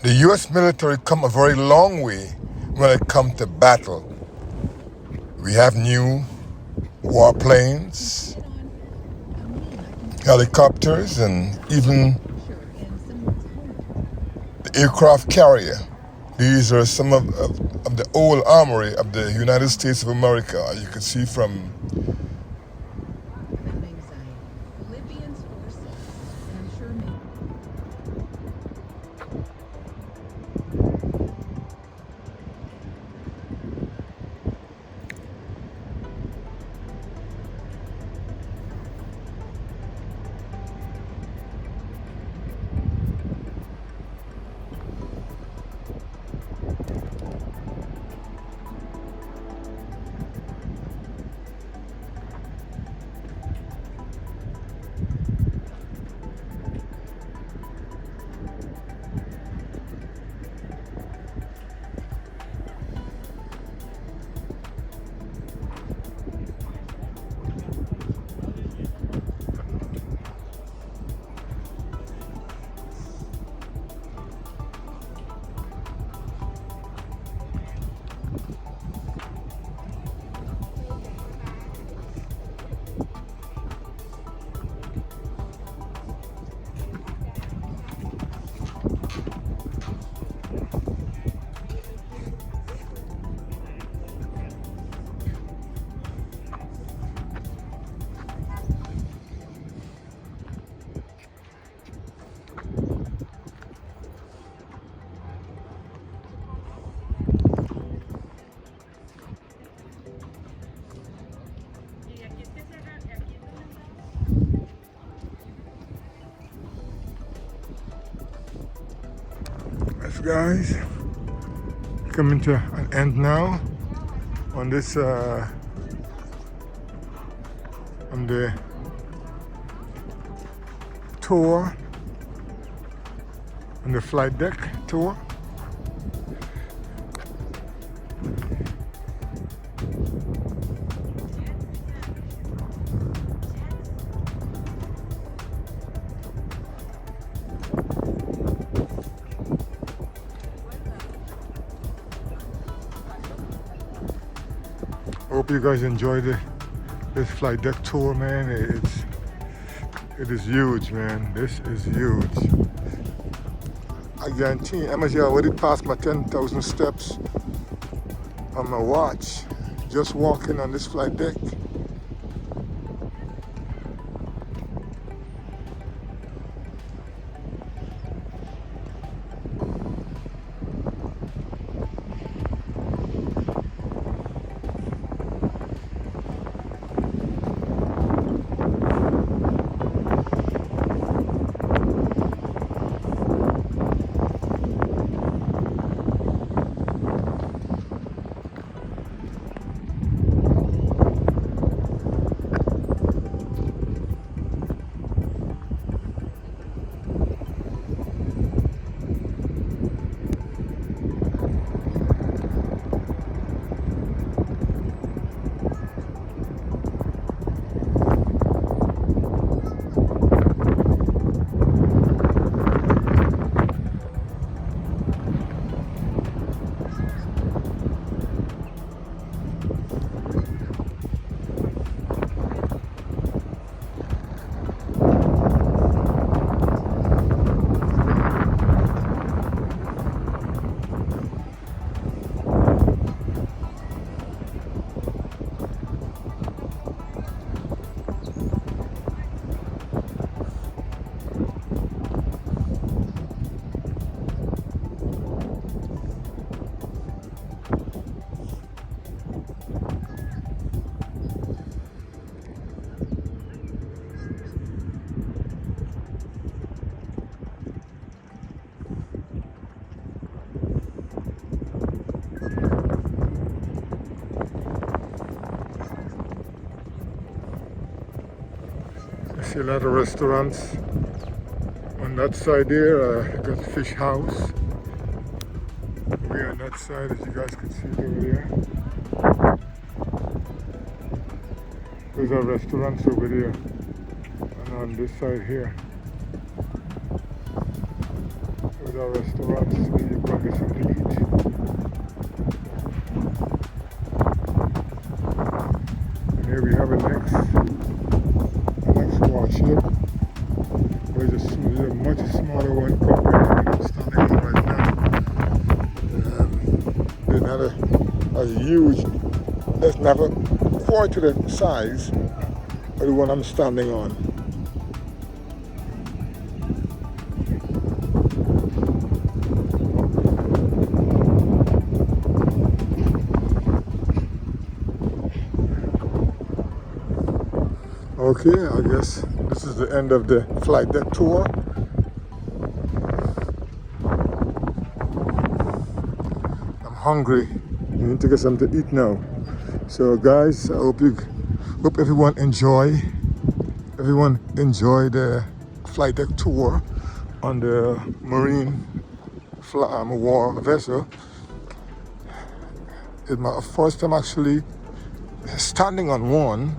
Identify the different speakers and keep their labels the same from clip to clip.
Speaker 1: The U.S. military come a very long way when it comes to battle. We have new warplanes, helicopters, and even the aircraft carrier. These are some of the old armory of the United States of America. You can see from guys, coming to an end now on this on the tour, on the flight deck tour. Hope you guys enjoyed this flight deck tour, man. It is huge, man. This is huge. I guarantee I must have already passed my 10,000 steps on my watch just walking on this flight deck. See a lot of restaurants on that side there. Got Fish House. We're on that side, as you guys can see over there. Those are restaurants over there. And on this side here, There's our restaurants where you go and get something to eat. And here we have the next warship. There's a much smaller one compared to what I'm standing on right now. They're not a huge, it's never quite to the size of the one I'm standing on. Okay, I guess this is the end of the flight deck tour. I'm hungry. I need to get something to eat now. So guys, I hope everyone enjoy the flight deck tour on the Marine war vessel. It's my first time actually standing on one.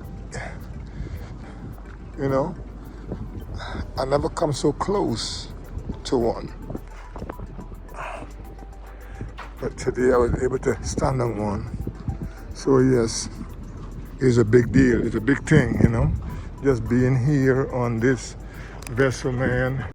Speaker 1: You know, I never come so close to one. But today I was able to stand on one. So yes, it's a big deal. It's a big thing, you know, just being here on this vessel, man.